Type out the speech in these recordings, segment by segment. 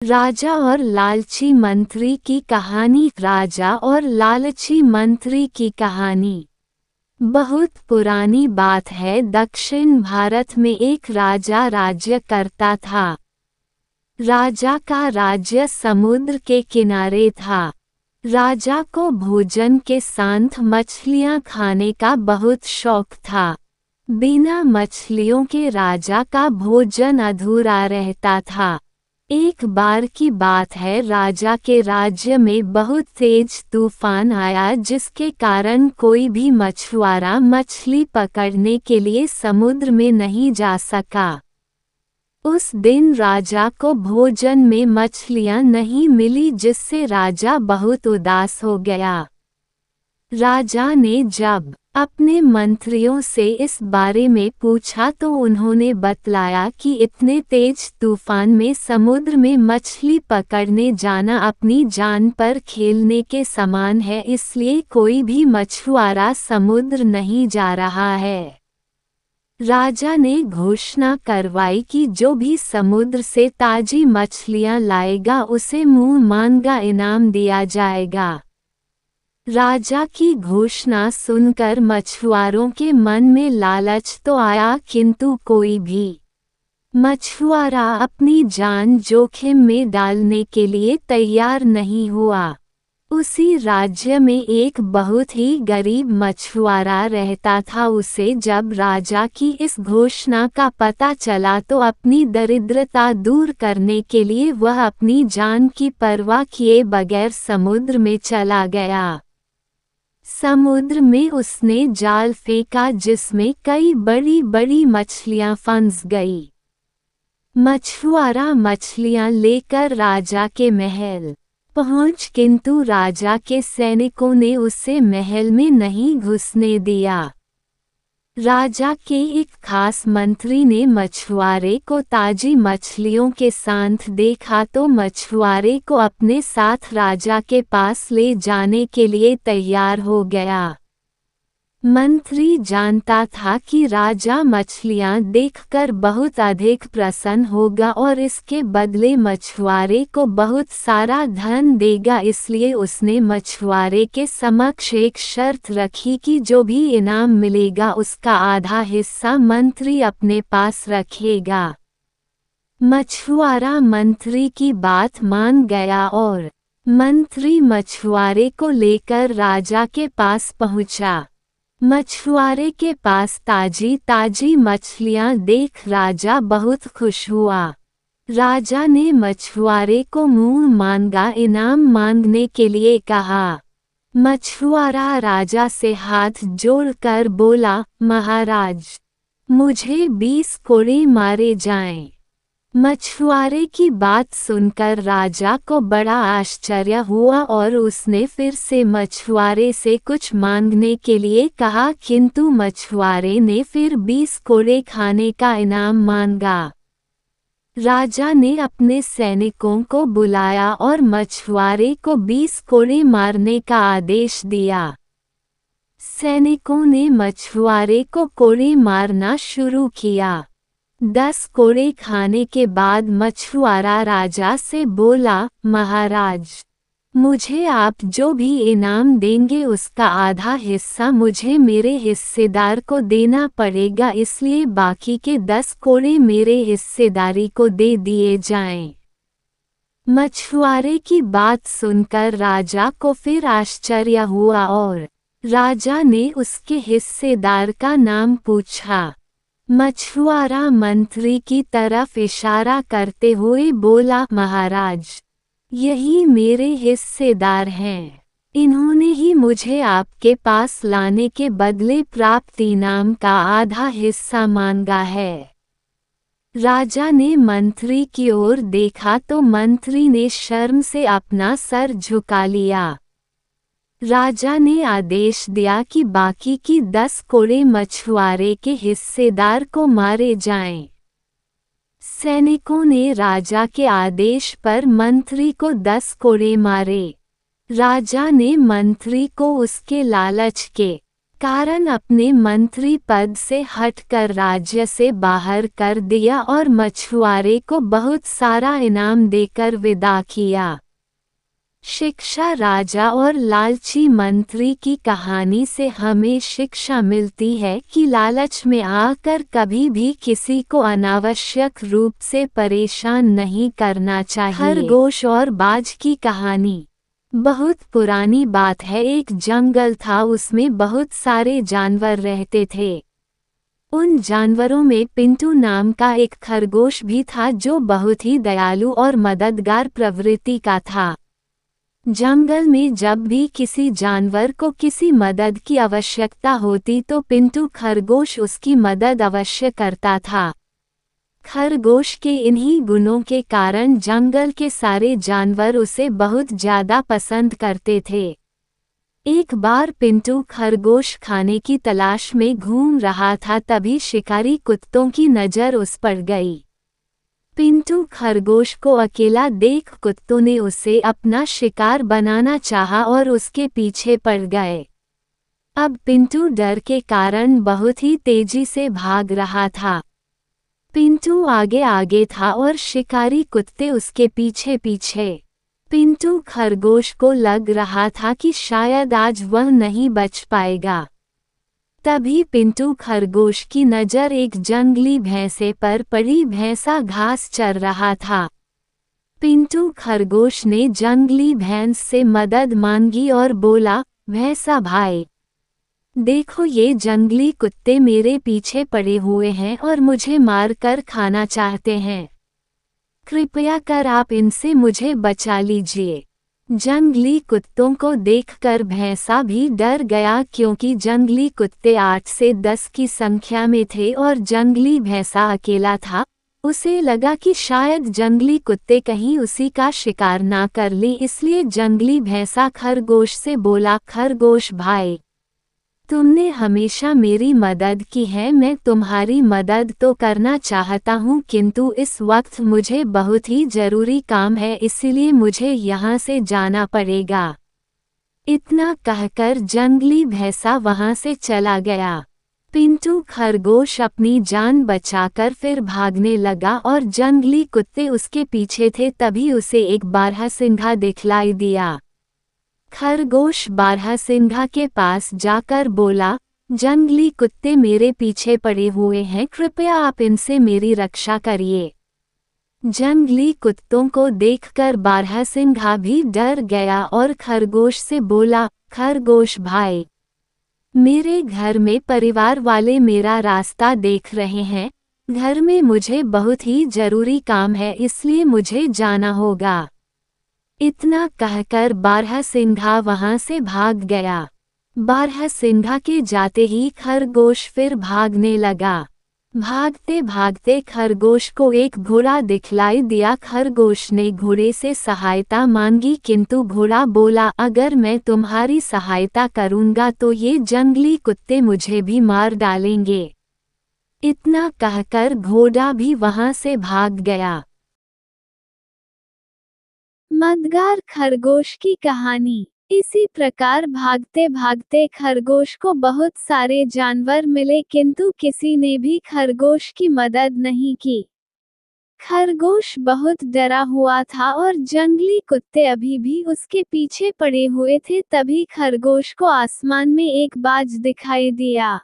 राजा और लालची मंत्री की कहानी। राजा और लालची मंत्री की कहानी बहुत पुरानी बात है। दक्षिण भारत में एक राजा राज्य करता था। राजा का राज्य समुद्र के किनारे था। राजा को भोजन के साथ मछलियां खाने का बहुत शौक था। बिना मछलियों के राजा का भोजन अधूरा रहता था। एक बार की बात है, राजा के राज्य में बहुत तेज तूफान आया, जिसके कारण कोई भी मछुआरा मछली पकड़ने के लिए समुद्र में नहीं जा सका। उस दिन राजा को भोजन में मछलियां नहीं मिली, जिससे राजा बहुत उदास हो गया। राजा ने जब अपने मंत्रियों से इस बारे में पूछा तो उन्होंने बतलाया कि इतने तेज तूफान में समुद्र में मछली पकड़ने जाना अपनी जान पर खेलने के समान है, इसलिए कोई भी मछुआरा समुद्र नहीं जा रहा है। राजा ने घोषणा करवाई कि जो भी समुद्र से ताजी मछलियां लाएगा उसे मुंह मांगा इनाम दिया जाएगा। राजा की घोषणा सुनकर मछुआरों के मन में लालच तो आया, किंतु कोई भी मछुआरा अपनी जान जोखिम में डालने के लिए तैयार नहीं हुआ। उसी राज्य में एक बहुत ही गरीब मछुआरा रहता था। उसे जब राजा की इस घोषणा का पता चला तो अपनी दरिद्रता दूर करने के लिए वह अपनी जान की परवाह किए बगैर समुद्र में चला गया। समुद्र में उसने जाल फेंका, जिसमें कई बड़ी बड़ी मछलियां फंस गई। मछुआरा मछलियां लेकर राजा के महल पहुंच, किंतु राजा के सैनिकों ने उसे महल में नहीं घुसने दिया। राजा के एक खास मंत्री ने मछुआरे को ताजी मछलियों के साथ देखा तो मछुआरे को अपने साथ राजा के पास ले जाने के लिए तैयार हो गया। मंत्री जानता था कि राजा मछलियां देखकर बहुत अधिक प्रसन्न होगा और इसके बदले मछुआरे को बहुत सारा धन देगा, इसलिए उसने मछुआरे के समक्ष एक शर्त रखी कि जो भी इनाम मिलेगा उसका आधा हिस्सा मंत्री अपने पास रखेगा। मछुआरा मंत्री की बात मान गया और मंत्री मछुआरे को लेकर राजा के पास पहुंचा। मछुआरे के पास ताजी ताजी मछलियां देख राजा बहुत खुश हुआ। राजा ने मछुआरे को मुंह मांगा इनाम मांगने के लिए कहा। मछुआरा राजा से हाथ जोड़कर बोला, महाराज, मुझे 20 कोड़े मारे जाएं। मछुआरे की बात सुनकर राजा को बड़ा आश्चर्य हुआ और उसने फिर से मछुआरे से कुछ मांगने के लिए कहा, किंतु मछुआरे ने फिर 20 कोड़े खाने का इनाम मांगा। राजा ने अपने सैनिकों को बुलाया और मछुआरे को 20 कोड़े मारने का आदेश दिया। सैनिकों ने मछुआरे को कोड़े मारना शुरू किया। 10 कोड़े खाने के बाद मछुआरा राजा से बोला, महाराज, मुझे आप जो भी इनाम देंगे उसका आधा हिस्सा मुझे मेरे हिस्सेदार को देना पड़ेगा, इसलिए बाकी के 10 कोड़े मेरे हिस्सेदारी को दे दिए जाएं। मछुआरे की बात सुनकर राजा को फिर आश्चर्य हुआ और राजा ने उसके हिस्सेदार का नाम पूछा। मछुआरा मंत्री की तरफ इशारा करते हुए बोला, महाराज, यही मेरे हिस्सेदार हैं। इन्होंने ही मुझे आपके पास लाने के बदले प्राप्त इनाम का आधा हिस्सा मांगा है। राजा ने मंत्री की ओर देखा तो मंत्री ने शर्म से अपना सर झुका लिया। राजा ने आदेश दिया कि बाकी की 10 कोड़े मछुआरे के हिस्सेदार को मारे जाएं। सैनिकों ने राजा के आदेश पर मंत्री को 10 कोड़े मारे। राजा ने मंत्री को उसके लालच के कारण अपने मंत्री पद से हटकर राज्य से बाहर कर दिया और मछुआरे को बहुत सारा इनाम देकर विदा किया। शिक्षा राजा और लालची मंत्री की कहानी से हमें शिक्षा मिलती है कि लालच में आकर कभी भी किसी को अनावश्यक रूप से परेशान नहीं करना चाहिए। खरगोश और बाज की कहानी बहुत पुरानी बात है। एक जंगल था, उसमें बहुत सारे जानवर रहते थे। उन जानवरों में पिंटू नाम का एक खरगोश भी था जो बहुत ही दयालु और मददगार प्रवृत्ति का था। जंगल में जब भी किसी जानवर को किसी मदद की आवश्यकता होती तो पिंटू खरगोश उसकी मदद अवश्य करता था। खरगोश के इन्हीं गुणों के कारण जंगल के सारे जानवर उसे बहुत ज्यादा पसंद करते थे। एक बार पिंटू खरगोश खाने की तलाश में घूम रहा था, तभी शिकारी कुत्तों की नज़र उस पर गई। पिंटू खरगोश को अकेला देख कुत्तों ने उसे अपना शिकार बनाना चाहा और उसके पीछे पड़ गए। अब पिंटू डर के कारण बहुत ही तेजी से भाग रहा था। पिंटू आगे आगे था और शिकारी कुत्ते उसके पीछे पीछे। पिंटू खरगोश को लग रहा था कि शायद आज वह नहीं बच पाएगा। तभी पिंटू खरगोश की नज़र एक जंगली भैंसे पर पड़ी। भैंसा घास चर रहा था। पिंटू खरगोश ने जंगली भैंस से मदद मांगी और बोला, भैंसा भाई, देखो ये जंगली कुत्ते मेरे पीछे पड़े हुए हैं और मुझे मार कर खाना चाहते हैं। कृपया कर आप इनसे मुझे बचा लीजिए। जंगली कुत्तों को देखकर भैंसा भी डर गया, क्योंकि जंगली कुत्ते 8 से 10 की संख्या में थे और जंगली भैंसा अकेला था। उसे लगा कि शायद जंगली कुत्ते कहीं उसी का शिकार ना कर लें, इसलिए जंगली भैंसा खरगोश से बोला, खरगोश भाई, तुमने हमेशा मेरी मदद की है, मैं तुम्हारी मदद तो करना चाहता हूँ, किंतु इस वक्त मुझे बहुत ही जरूरी काम है, इसलिए मुझे यहाँ से जाना पड़ेगा। इतना कहकर जंगली भैंसा वहाँ से चला गया। पिंटू खरगोश अपनी जान बचाकर फिर भागने लगा और जंगली कुत्ते उसके पीछे थे। तभी उसे एक बारहसिंघा दिखलाई दिया। खरगोश बारहसिंघा के पास जाकर बोला, जंगली कुत्ते मेरे पीछे पड़े हुए हैं, कृपया आप इनसे मेरी रक्षा करिए। जंगली कुत्तों को देखकर बारहसिंघा भी डर गया और खरगोश से बोला, खरगोश भाई, मेरे घर में परिवार वाले मेरा रास्ता देख रहे हैं। घर में मुझे बहुत ही जरूरी काम है, इसलिए मुझे जाना होगा। इतना कहकर बारहसिंघा वहां से भाग गया। बारहसिंघा के जाते ही खरगोश फिर भागने लगा। भागते भागते खरगोश को एक घोड़ा दिखलाई दिया। खरगोश ने घोड़े से सहायता मांगी, किंतु घोड़ा बोला, अगर मैं तुम्हारी सहायता करूंगा तो ये जंगली कुत्ते मुझे भी मार डालेंगे। इतना कहकर घोड़ा भी वहां से भाग गया। मददगार खरगोश की कहानी। इसी प्रकार भागते भागते खरगोश को बहुत सारे जानवर मिले, किंतु किसी ने भी खरगोश की मदद नहीं की। खरगोश बहुत डरा हुआ था और जंगली कुत्ते अभी भी उसके पीछे पड़े हुए थे। तभी खरगोश को आसमान में एक बाज दिखाई दिया।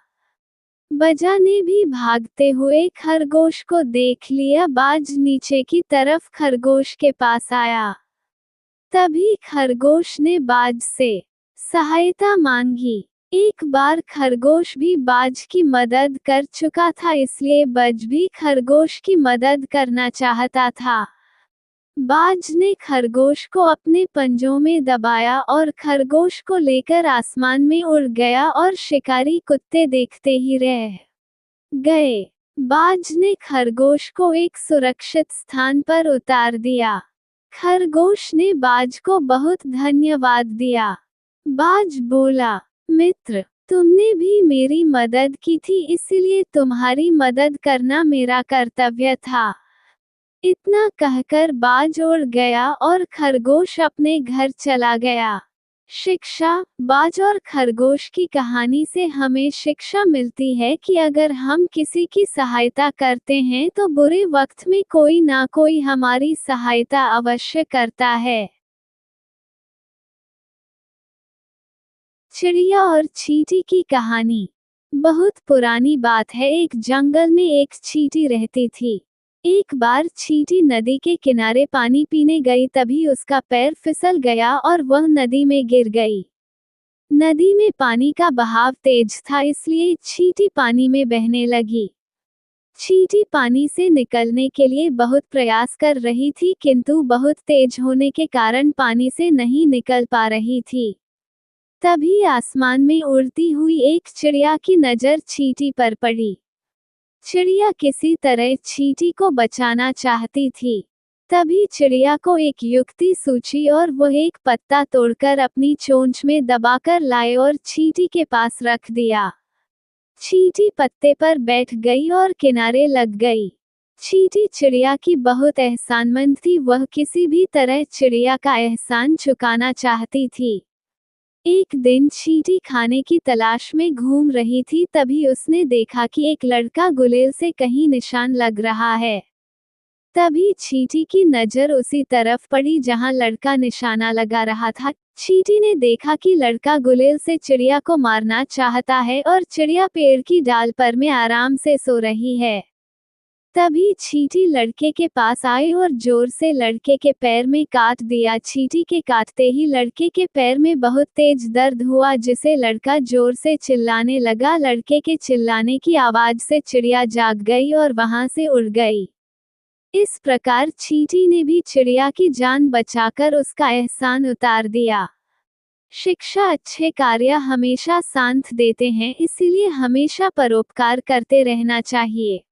बाजा ने भी भागते हुए खरगोश को देख लिया। बाज नीचे की तरफ खरगोश के पास आया। तभी खरगोश ने बाज से सहायता मांगी। एक बार खरगोश भी बाज की मदद कर चुका था, इसलिए बाज भी खरगोश की मदद करना चाहता था। बाज ने खरगोश को अपने पंजों में दबाया और खरगोश को लेकर आसमान में उड़ गया और शिकारी कुत्ते देखते ही रह गए। बाज ने खरगोश को एक सुरक्षित स्थान पर उतार दिया। खरगोश ने बाज को बहुत धन्यवाद दिया। बाज बोला, मित्र, तुमने भी मेरी मदद की थी, इसलिए तुम्हारी मदद करना मेरा कर्तव्य था। इतना कहकर बाज उड़ गया और खरगोश अपने घर चला गया। शिक्षा। बाज और खरगोश की कहानी से हमें शिक्षा मिलती है कि अगर हम किसी की सहायता करते हैं तो बुरे वक्त में कोई ना कोई हमारी सहायता अवश्य करता है। चिड़िया और चींटी की कहानी। बहुत पुरानी बात है, एक जंगल में एक चींटी रहती थी। एक बार चींटी नदी के किनारे पानी पीने गई, तभी उसका पैर फिसल गया और वह नदी में गिर गई। नदी में पानी का बहाव तेज था, इसलिए चींटी पानी में बहने लगी। चींटी पानी से निकलने के लिए बहुत प्रयास कर रही थी, किंतु बहुत तेज होने के कारण पानी से नहीं निकल पा रही थी। तभी आसमान में उड़ती हुई एक चिड़िया की नज़र चींटी पर पड़ी। चिड़िया किसी तरह चींटी को बचाना चाहती थी। तभी चिड़िया को एक युक्ति सूझी और वह एक पत्ता तोड़कर अपनी चोंच में दबाकर लाए और चींटी के पास रख दिया। चींटी पत्ते पर बैठ गई और किनारे लग गई। चींटी चिड़िया की बहुत एहसानमंद थी, वह किसी भी तरह चिड़िया का एहसान चुकाना चाहती थी। एक दिन चींटी खाने की तलाश में घूम रही थी, तभी उसने देखा कि एक लड़का गुलेल से कहीं निशान लग रहा है। तभी चींटी की नज़र उसी तरफ पड़ी जहां लड़का निशाना लगा रहा था। चींटी ने देखा कि लड़का गुलेल से चिड़िया को मारना चाहता है और चिड़िया पेड़ की डाल पर में आराम से सो रही है। तभी चींटी लड़के के पास आई और जोर से लड़के के पैर में काट दिया। चींटी के काटते ही लड़के के पैर में बहुत तेज दर्द हुआ, जिसे लड़का जोर से चिल्लाने लगा। लड़के के चिल्लाने की आवाज से चिड़िया जाग गई और वहां से उड़ गई। इस प्रकार चींटी ने भी चिड़िया की जान बचाकर उसका एहसान उतार दिया। शिक्षा। अच्छे कार्य हमेशा साथ देते हैं, इसीलिए हमेशा परोपकार करते रहना चाहिए।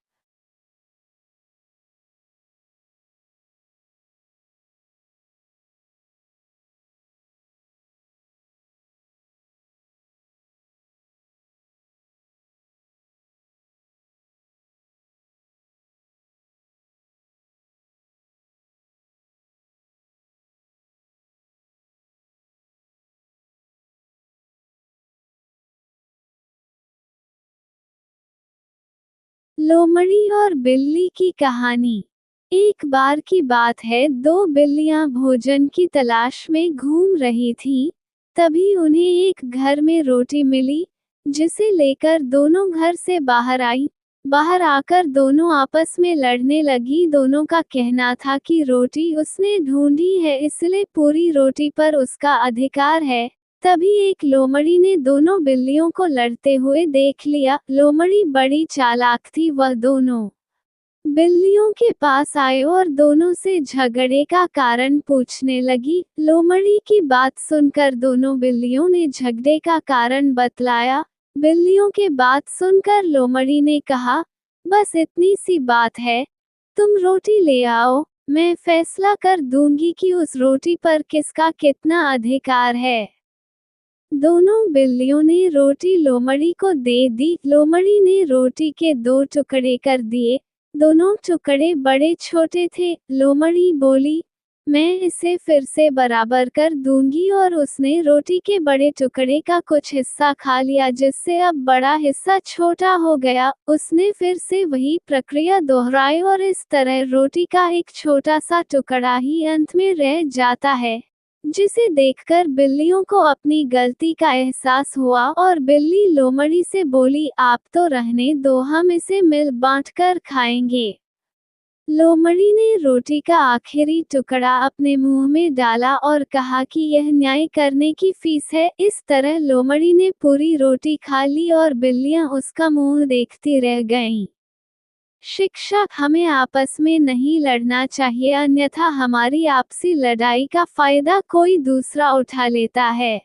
लोमड़ी और बिल्ली की कहानी। एक बार की बात है, दो बिल्लियां भोजन की तलाश में घूम रही थीं। तभी उन्हें एक घर में रोटी मिली, जिसे लेकर दोनों घर से बाहर आई। बाहर आकर दोनों आपस में लड़ने लगी। दोनों का कहना था कि रोटी उसने ढूंढी है, इसलिए पूरी रोटी पर उसका अधिकार है। तभी एक लोमड़ी ने दोनों बिल्लियों को लड़ते हुए देख लिया। लोमड़ी बड़ी चालाक थी, वह दोनों बिल्लियों के पास आए और दोनों से झगड़े का कारण पूछने लगी। लोमड़ी की बात सुनकर दोनों बिल्लियों ने झगड़े का कारण बतलाया। बिल्लियों के बात सुनकर लोमड़ी ने कहा, बस इतनी सी बात है, तुम रोटी ले आओ, मैं फैसला कर दूंगी कि उस रोटी पर किसका कितना अधिकार है। दोनों बिल्लियों ने रोटी लोमड़ी को दे दी। लोमड़ी ने रोटी के दो टुकड़े कर दिए। दोनों टुकड़े बड़े छोटे थे। लोमड़ी बोली, मैं इसे फिर से बराबर कर दूंगी, और उसने रोटी के बड़े टुकड़े का कुछ हिस्सा खा लिया, जिससे अब बड़ा हिस्सा छोटा हो गया। उसने फिर से वही प्रक्रिया दोहराई और इस तरह रोटी का एक छोटा सा टुकड़ा ही अंत में रह जाता है, जिसे देखकर बिल्लियों को अपनी गलती का एहसास हुआ और बिल्ली लोमड़ी से बोली, आप तो रहने दो, हम इसे मिल बांट कर खाएंगे। लोमड़ी ने रोटी का आखिरी टुकड़ा अपने मुंह में डाला और कहा कि यह न्याय करने की फीस है। इस तरह लोमड़ी ने पूरी रोटी खा ली और बिल्लियां उसका मुंह देखती रह गईं। शिक्षा। हमें आपस में नहीं लड़ना चाहिए, अन्यथा हमारी आपसी लड़ाई का फायदा कोई दूसरा उठा लेता है।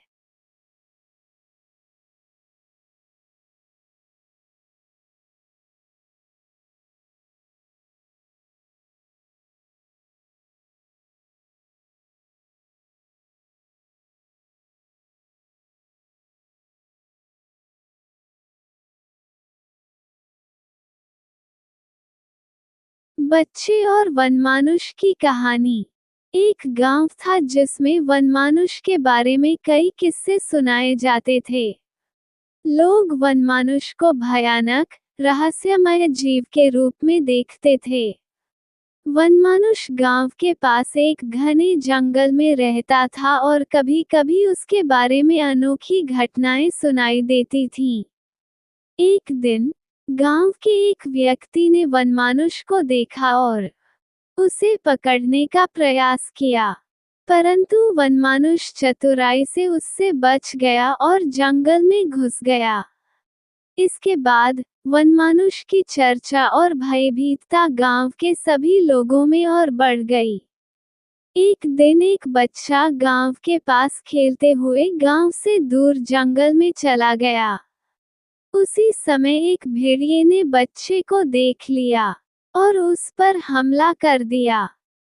बच्चे और वनमानुष की कहानी। एक गांव था जिसमें वनमानुष के बारे में कई किस्से सुनाए जाते थे। लोग वनमानुष को भयानक, रहस्यमय जीव के रूप में देखते थे। वनमानुष गांव के पास एक घने जंगल में रहता था और कभी-कभी उसके बारे में अनोखी घटनाएं सुनाई देती थीं। एक दिन गांव के एक व्यक्ति ने वनमानुष को देखा और उसे पकड़ने का प्रयास किया, परंतु वनमानुष चतुराई से उससे बच गया और जंगल में घुस गया। इसके बाद वनमानुष की चर्चा और भयभीतता गांव के सभी लोगों में और बढ़ गई। एक दिन एक बच्चा गांव के पास खेलते हुए गांव से दूर जंगल में चला गया। उसी समय एक भेड़िए ने बच्चे को देख लिया और उस पर हमला कर दिया।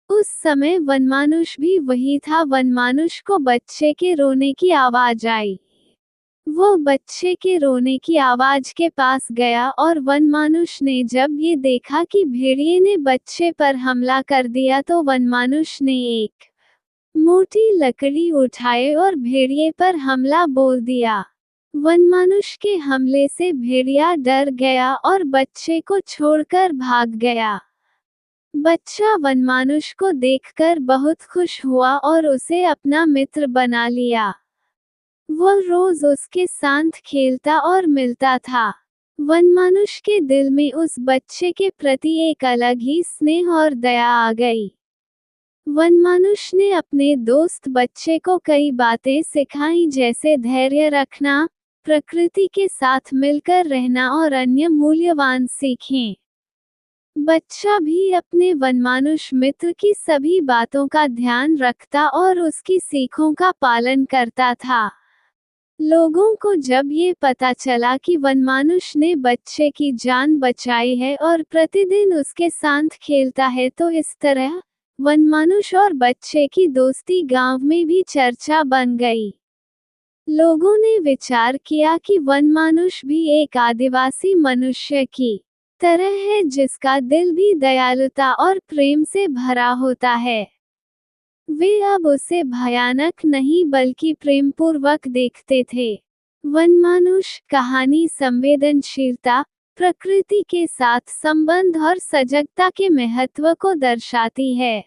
उस समय वनमानुष भी वही था। वनमानुष को बच्चे के रोने की आवाज आई। वो बच्चे के रोने की आवाज के पास गया और वनमानुष ने जब ये देखा कि भेड़िए ने बच्चे पर हमला कर दिया तो वनमानुष ने एक मोटी लकड़ी उठाई और भेड़िए पर हमला बोल दिया। वनमानुष के हमले से भेड़िया डर गया और बच्चे को छोड़कर भाग गया। बच्चा वनमानुष को देखकर बहुत खुश हुआ और उसे अपना मित्र बना लिया। वह रोज उसके साथ खेलता और मिलता था। वनमानुष के दिल में उस बच्चे के प्रति एक अलग ही स्नेह और दया आ गई। वनमानुष ने अपने दोस्त बच्चे को कई बातें सिखाई, जैसे धैर्य रखना, प्रकृति के साथ मिलकर रहना और अन्य मूल्यवान सीखें। बच्चा भी अपने वनमानुष मित्र की सभी बातों का ध्यान रखता और उसकी सीखों का पालन करता था। लोगों को जब ये पता चला कि वनमानुष ने बच्चे की जान बचाई है और प्रतिदिन उसके साथ खेलता है, तो इस तरह वनमानुष और बच्चे की दोस्ती गांव में भी चर्चा बन गई। लोगों ने विचार किया कि वनमानुष भी एक आदिवासी मनुष्य की तरह है, जिसका दिल भी दयालुता और प्रेम से भरा होता है। वे अब उसे भयानक नहीं बल्कि प्रेमपूर्वक देखते थे। वनमानुष कहानी संवेदनशीलता, प्रकृति के साथ संबंध और सजगता के महत्व को दर्शाती है।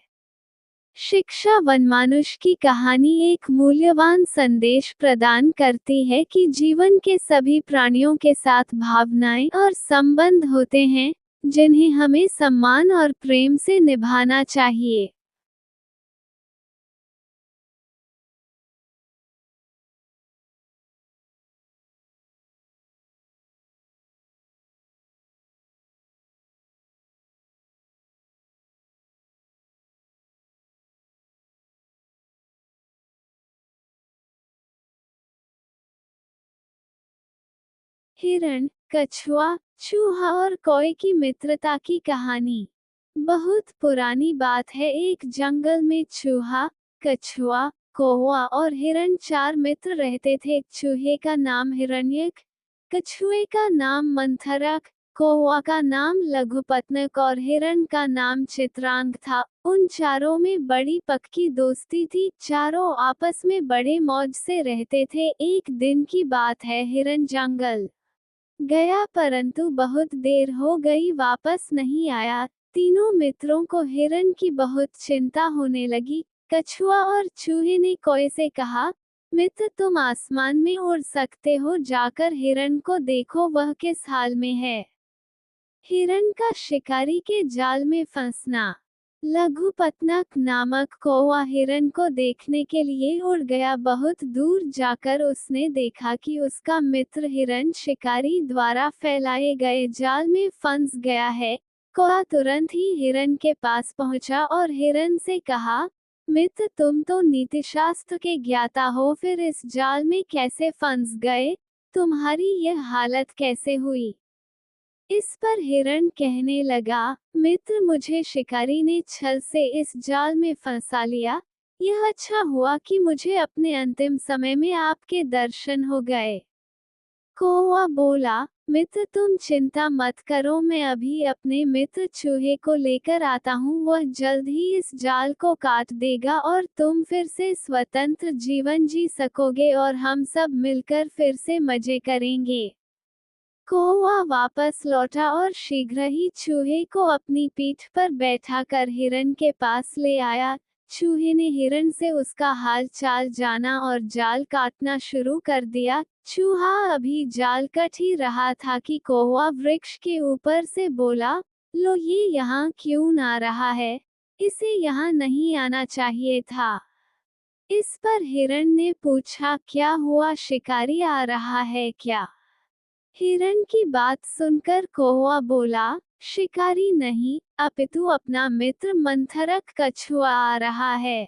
शिक्षा वनमानुष की कहानी एक मूल्यवान संदेश प्रदान करती है कि जीवन के सभी प्राणियों के साथ भावनाएं और संबंध होते हैं, जिन्हें हमें सम्मान और प्रेम से निभाना चाहिए। हिरण, कछुआ, चूहा और कौवे की मित्रता की कहानी। बहुत पुरानी बात है। एक जंगल में चूहा, कछुआ, कौवा और हिरण चार मित्र रहते थे। चूहे का नाम हिरण्यक, कछुए का नाम मंथरक, कौवा का नाम लघुपतनक और हिरण का नाम चित्रांग था। उन चारों में बड़ी पक्की दोस्ती थी। चारों आपस में बड़े मौज से रहते थे। एक दिन की बात है। हिरण जंगल गया, परंतु बहुत देर हो गई, वापस नहीं आया। तीनों मित्रों को हिरण की बहुत चिंता होने लगी। कछुआ और चूहे ने कौवे से कहा, मित्र, तुम आसमान में उड़ सकते हो, जाकर हिरण को देखो वह किस हाल में है। हिरण का शिकारी के जाल में फंसना। लघुपतनक नामक कौवा हिरण को देखने के लिए उड़ गया। बहुत दूर जाकर उसने देखा कि उसका मित्र हिरण शिकारी द्वारा फैलाए गए जाल में फंस गया है। कौवा तुरंत ही हिरण के पास पहुंचा और हिरण से कहा, मित्र, तुम तो नीतिशास्त्र के ज्ञाता हो, फिर इस जाल में कैसे फंस गए? तुम्हारी यह हालत कैसे हुई? इस पर हिरण कहने लगा, मित्र, मुझे शिकारी ने छल से इस जाल में फंसा लिया। यह अच्छा हुआ कि मुझे अपने अंतिम समय में आपके दर्शन हो गए। कौवा बोला, मित्र तुम चिंता मत करो, मैं अभी अपने मित्र चूहे को लेकर आता हूँ, वह जल्द ही इस जाल को काट देगा और तुम फिर से स्वतंत्र जीवन जी सकोगे और हम सब मिलकर फिर से मजे करेंगे। कौवा वापस लौटा और शीघ्र ही चूहे को अपनी पीठ पर बैठाकर हिरन के पास ले आया। चूहे ने हिरन से उसका हाल चाल जाना और जाल काटना शुरू कर दिया। चूहा अभी जाल कट ही रहा था कि कौवा वृक्ष के ऊपर से बोला, लो ये यहाँ क्यों आ रहा है? इसे यहाँ नहीं आना चाहिए था। इस पर हिरन ने पूछा, क्या हुआ, शिकारी आ रहा है क्या? हिरन की बात सुनकर कौवा बोला, शिकारी नहीं, अपितु अपना मित्र मंथरक कछुआ आ रहा है।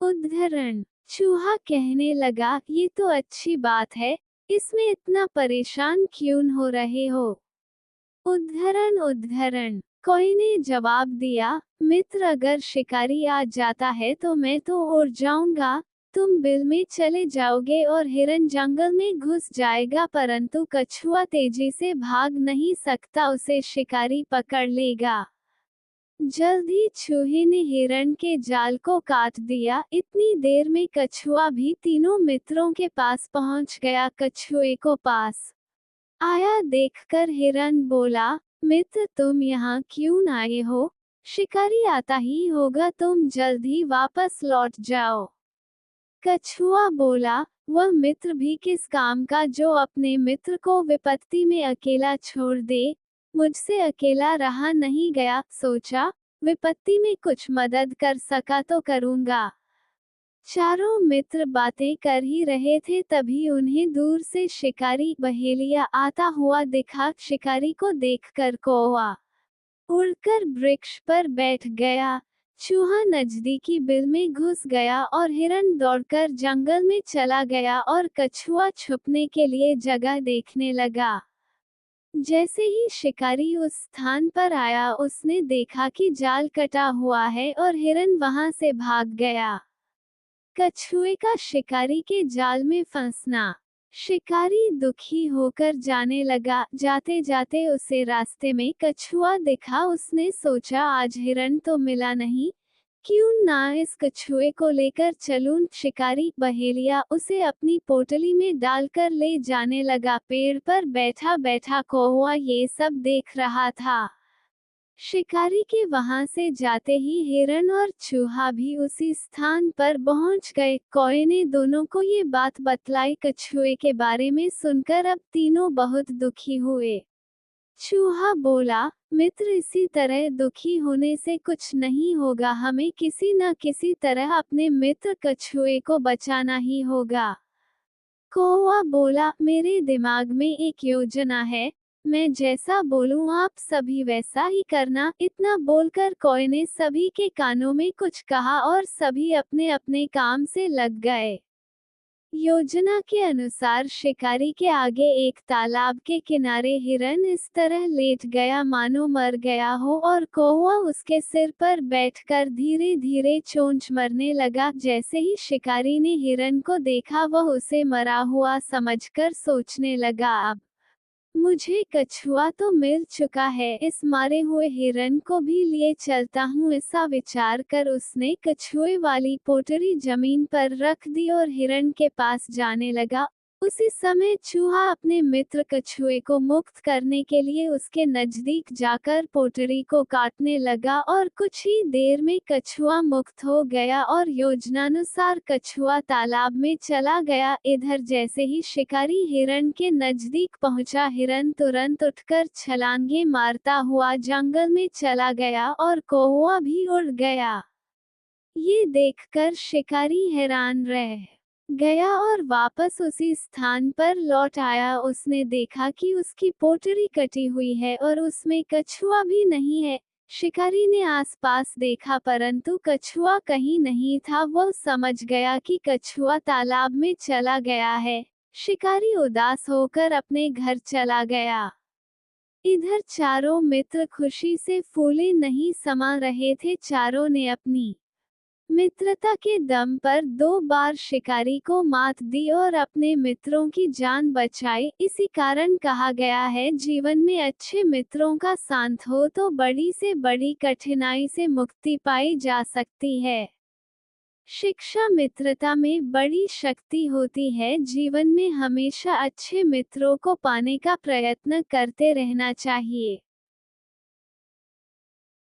उद्धरण। चूहा कहने लगा, ये तो अच्छी बात है, इसमें इतना परेशान क्यों हो रहे हो? उद्धरण। कोई ने जवाब दिया, मित्र अगर शिकारी आ जाता है तो मैं तो उड़ जाऊंगा, तुम बिल में चले जाओगे और हिरन जंगल में घुस जाएगा, परंतु कछुआ तेजी से भाग नहीं सकता, उसे शिकारी पकड़ लेगा। जल्द ही चूहे ने हिरन के जाल को काट दिया। इतनी देर में कछुआ भी तीनों मित्रों के पास पहुंच गया। कछुए को पास आया देखकर हिरन बोला, मित्र तुम यहाँ क्यों आए हो? शिकारी आता ही होगा, तुम जल्द ही वापस लौट जाओ। कछुआ बोला, वह मित्र भी किस काम का जो अपने मित्र को विपत्ति में अकेला छोड़ दे। मुझसे अकेला रहा नहीं गया, सोचा विपत्ति में कुछ मदद कर सका तो करूंगा। चारों मित्र बातें कर ही रहे थे, तभी उन्हें दूर से शिकारी बहेलिया आता हुआ दिखा। शिकारी को देखकर कौवा उड़कर वृक्ष पर बैठ गया। चूहा नजदीकी बिल में घुस गया और हिरन दौड़कर जंगल में चला गया और कछुआ छुपने के लिए जगह देखने लगा। जैसे ही शिकारी उस स्थान पर आया, उसने देखा कि जाल कटा हुआ है और हिरन वहां से भाग गया। कछुए का शिकारी के जाल में फंसना। शिकारी दुखी होकर जाने लगा। जाते जाते उसे रास्ते में कछुआ दिखा। उसने सोचा, आज हिरन तो मिला नहीं, क्यों ना इस कछुए को लेकर चलूं। शिकारी बहेलिया उसे अपनी पोटली में डालकर ले जाने लगा। पेड़ पर बैठा बैठा कौवा ये सब देख रहा था। शिकारी के वहां से जाते ही हिरन और चूहा भी उसी स्थान पर पहुंच गए। कौवे ने दोनों को ये बात बतलाई। कछुए के बारे में सुनकर अब तीनों बहुत दुखी हुए। चूहा बोला, मित्र इसी तरह दुखी होने से कुछ नहीं होगा, हमें किसी न किसी तरह अपने मित्र कछुए को बचाना ही होगा। कौवा बोला, मेरे दिमाग में एक योजना है, मैं जैसा बोलूं आप सभी वैसा ही करना। इतना बोलकर कौवे ने सभी के कानों में कुछ कहा और सभी अपने अपने काम से लग गए। योजना के अनुसार शिकारी के आगे एक तालाब के किनारे हिरन इस तरह लेट गया मानो मर गया हो और कौवा उसके सिर पर बैठकर धीरे धीरे चोंच मरने लगा। जैसे ही शिकारी ने हिरन को देखा, वह उसे मरा हुआ समझकर सोचने लगा, अब मुझे कछुआ तो मिल चुका है, इस मारे हुए हिरन को भी लिए चलता हूँ। ऐसा विचार कर उसने कछुए वाली पोटली जमीन पर रख दी और हिरन के पास जाने लगा। उसी समय चूहा अपने मित्र कछुए को मुक्त करने के लिए उसके नजदीक जाकर पोटली को काटने लगा और कुछ ही देर में कछुआ मुक्त हो गया और योजनानुसार कछुआ तालाब में चला गया। इधर जैसे ही शिकारी हिरन के नजदीक पहुंचा, हिरन तुरंत उठकर छलांगे मारता हुआ जंगल में चला गया और कौवा भी उड़ गया। ये देखकर शिकारी हैरान रह गया और वापस उसी स्थान पर लौट आया। उसने देखा कि उसकी पोटली कटी हुई है और उसमें कछुआ भी नहीं है। शिकारी ने आसपास देखा, परंतु कछुआ कहीं नहीं था। वह समझ गया कि कछुआ तालाब में चला गया है। शिकारी उदास होकर अपने घर चला गया। इधर चारों मित्र खुशी से फूले नहीं समा रहे थे। चारों ने अपनी मित्रता के दम पर 2 बार शिकारी को मात दी और अपने मित्रों की जान बचाई। इसी कारण कहा गया है, जीवन में अच्छे मित्रों का साथ हो तो बड़ी से बड़ी कठिनाई से मुक्ति पाई जा सकती है। शिक्षा मित्रता में बड़ी शक्ति होती है। जीवन में हमेशा अच्छे मित्रों को पाने का प्रयत्न करते रहना चाहिए।